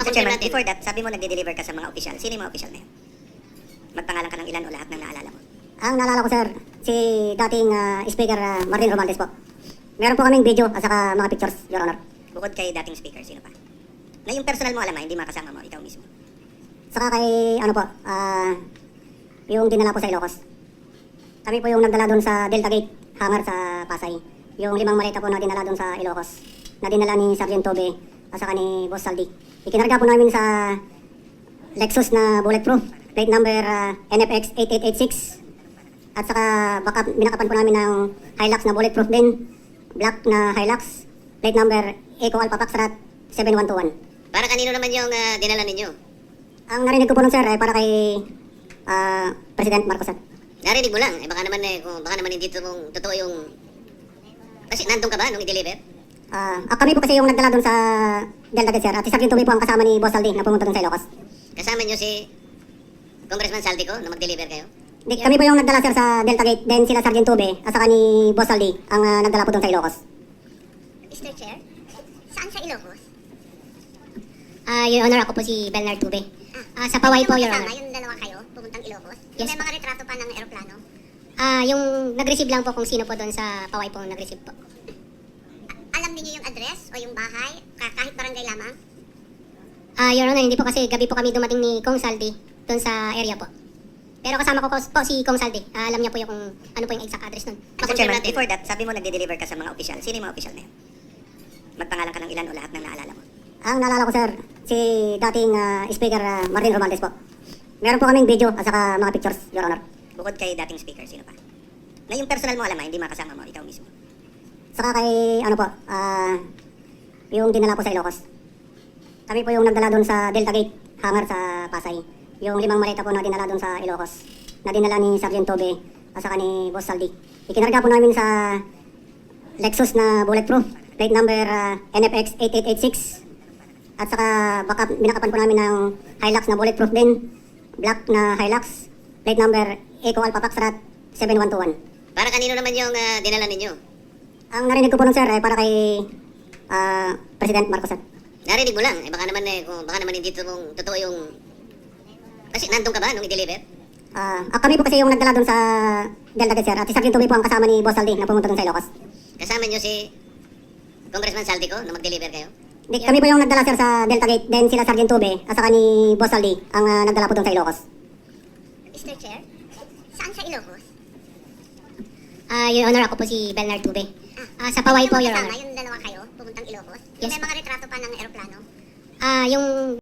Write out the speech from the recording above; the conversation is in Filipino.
Mr. Chairman, before that, sabi mo nagde-deliver ka sa mga opisyal. Sino yung mga opisyal na yun? Magpangalan ka ng ilan o lahat ng naalala mo? Ang naalala ko, sir, si dating Speaker Martin Romualdez po. Meron po kaming video at saka mga pictures, Your Honor. Bukod kay dating speaker, sino pa? Na yung personal mo alam hindi makasama mo, ikaw mismo. Saka kay, ano po, yung dinala po sa Ilocos. Kami po yung nagdala doon sa Delta Gate, hangar sa Pasay. Yung 5 maleta po na dinala doon sa Ilocos. Na dinala ni Sergeant Tobe at saka ni Boss Saldi. Ikinarga po namin sa Lexus na bulletproof, plate number NFX 8886. At saka backup, binakapan po namin ng Hilux na bulletproof din, black na Hilux, plate number Eco Alpha Foxtrot 7121. Para kanino naman yung dinala ninyo? Ang narinig ko po nun, sir, ay para kay President Marcos, sir. Narinig mo lang, baka naman baka naman hindi totoo yung... Kasi nandun ka ba nung i-deliver? Kami po kasi yung nagdala doon sa Delta Gate, sir, at si Sergeant Tobe po ang kasama ni Boss Saldi na pumunta doon sa Ilocos. Kasama nyo si Congressman Saldico na mag-deliver kayo? Di, kami po yung nagdala, sir, sa Delta Gate, then sila Sergeant Tobe at saka ni Boss Saldi ang nagdala po doon sa Ilocos. Mr. Chair, saan sa Ilocos? Your Honor, ako po si Bernard Tube. Sa Paway po, Your Honor. Yung dalawa kayo, pupuntang Ilocos? Yes May po. mga retrato pa ng eroplano? Yung nag-receive lang po kung sino po doon sa Paway po nag-receive po. Alam niyo yung address o yung bahay? Kahit barangay lamang? Your Honor, hindi po kasi gabi po kami dumating ni Kong Saldi doon sa area po. Pero kasama ko po si Kong Saldi. Alam niya po yung kung ano po yung exact address nun. Mr. Chairman, before that, sabi mo nagde-deliver ka sa mga opisyal. Sino yung mga opisyal na yun? Magpangalan ka ng ilan o lahat ng naalala mo? Ang naalala ko, sir, si dating Speaker Martin Romualdez po. Meron po kaming video at saka mga pictures, Your Honor. Bukod kay dating speaker, sino pa? Na yung personal mo alam hindi makasama mo, ikaw mismo. Saka kay, ano po, yung dinala po sa Ilocos. Kami po yung nagdala doon sa Delta Gate, hangar sa Pasay. Yung 5 maleta po na dinala doon sa Ilocos. Na dinala ni Sergeant Tobe at saka ni Boss Saldi. Ikinarga po namin sa Lexus na bulletproof, plate number NFX 8886. At saka backup, binakapan po namin ng Hilux na bulletproof din, black na Hilux, plate number Eco Alpha Foxtrot 7121. Para kanino naman yung dinala ninyo? Ang narinig ko po nun, sir, ay para kay President Marcos, sir. Narinig mo lang, baka naman hindi totoo yung... Kasi nandun ka ba nung i-deliver? Kami po kasi yung nagdala doon sa Delta Gate, sir, at si Sergeant Tobe po ang kasama ni Boss Saldi na pumunta doon sa Ilocos. Kasama nyo si Congressman Saldico na mag-deliver kayo? Di, kami po yung nagdala, sir, sa Delta Gate, then sila Sergeant Tobe at saka ni Boss Saldi ang nagdala po doon sa Ilocos. Mr. Chair, saan sa Ilocos? Your Honor, ako po si Bernard Tube. Sa Paway po, Your Honor. Yung dalawa kayo, pupuntang Ilocos? Yes May po. mga retrato pa ng eroplano? Yung